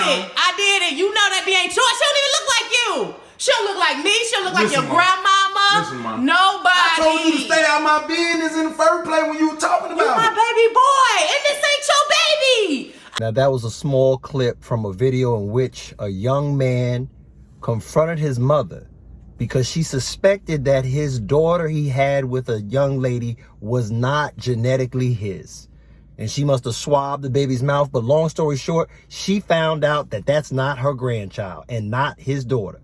it. I did it. You know that they ain't true. She don't even look like you. She don't look like me. She don't look like your grandmama. Listen, Ma. Nobody. I told you to stay out my business in the first place when you were talking about You my baby boy, and this ain't your baby. Now, that was a small clip from a video in which a young man confronted his mother because she suspected that his daughter he had with a young lady was not genetically his. And she must have swabbed the baby's mouth. But long story short, she found out that that's not her grandchild and not his daughter.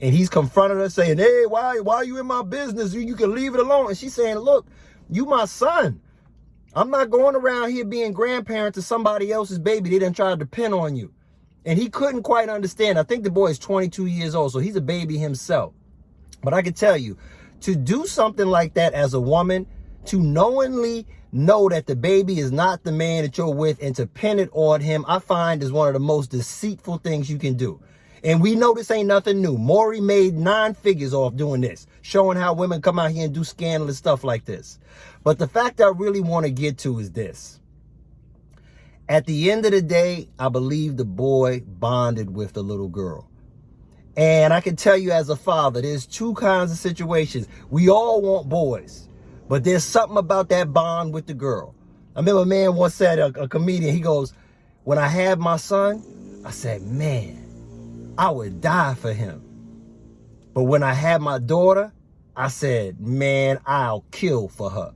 And he's confronted her saying, hey, why are you in my business? You can leave it alone. And she's saying, look, you my son. I'm not going around here being grandparent to somebody else's baby. They done tried to depend on you. And he couldn't quite understand. I think the boy is 22 years old, so he's a baby himself. But I can tell you, to do something like that as a woman, to knowingly know that the baby is not the man that you're with and to pin it on him, I find is one of the most deceitful things you can do. And we know this ain't nothing new. Maury made 9 figures off doing this, showing how women come out here and do scandalous stuff like this. But the fact I really want to get to is this. At the end of the day, I believe the boy bonded with the little girl. And I can tell you as a father, there's 2 kinds of situations. We all want boys, but there's something about that bond with the girl. I remember a man once said, a comedian, he goes, when I had my son, I said, man, I would die for him. But when I had my daughter, I said, man, I'll kill for her.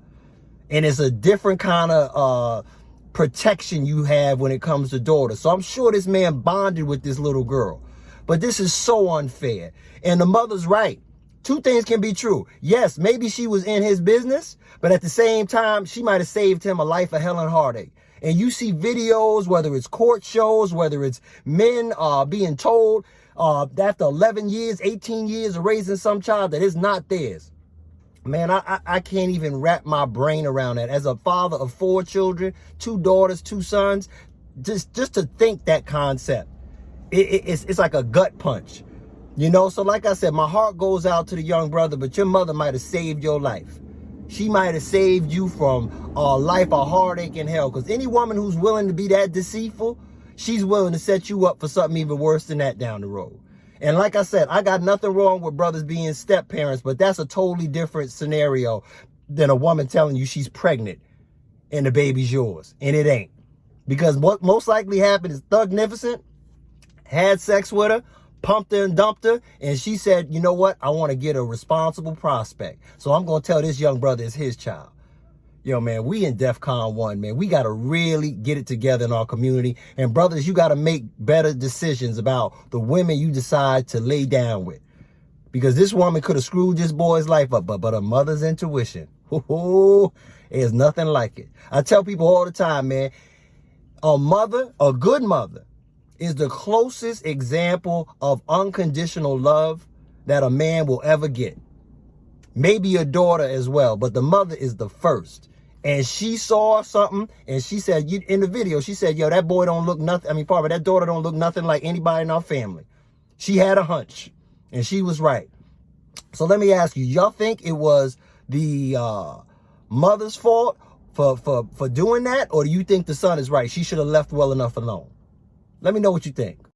And it's a different kind of protection you have when it comes to daughters. So I'm sure this man bonded with this little girl. But this is so unfair. And the mother's right. 2 things can be true. Yes, maybe she was in his business, but at the same time, she might have saved him a life of hell and heartache. And you see videos, whether it's court shows, whether it's men being told after 11 years, 18 years of raising some child that is not theirs. Man, I can't even wrap my brain around that. As a father of 4 children, 2 daughters, 2 sons, just to think that concept, it's like a gut punch. You know, so like I said, my heart goes out to the young brother, but your mother might have saved your life. She might have saved you from a life of heartache and hell. Because any woman who's willing to be that deceitful, she's willing to set you up for something even worse than that down the road. And like I said, I got nothing wrong with brothers being step parents, but that's a totally different scenario than a woman telling you she's pregnant and the baby's yours. And it ain't. Because what most likely happened is Thugnificent had sex with her, pumped her and dumped her, and she said, you know what, I want to get a responsible prospect. So I'm going to tell this young brother it's his child. Yo, man, we in DEFCON 1, man. We got to really get it together in our community. And brothers, you got to make better decisions about the women you decide to lay down with. Because this woman could have screwed this boy's life up, but a mother's intuition, there's nothing like it. I tell people all the time, man, a mother, a good mother, is the closest example of unconditional love that a man will ever get. Maybe your daughter as well, but the mother is the first. And she saw something, and she said, in the video, she said, yo, that boy don't look nothing. I mean, Barbara, that daughter don't look nothing like anybody in our family. She had a hunch, and she was right. So let me ask you, y'all think it was the mother's fault for doing that? Or do you think the son is right? She should have left well enough alone. Let me know what you think.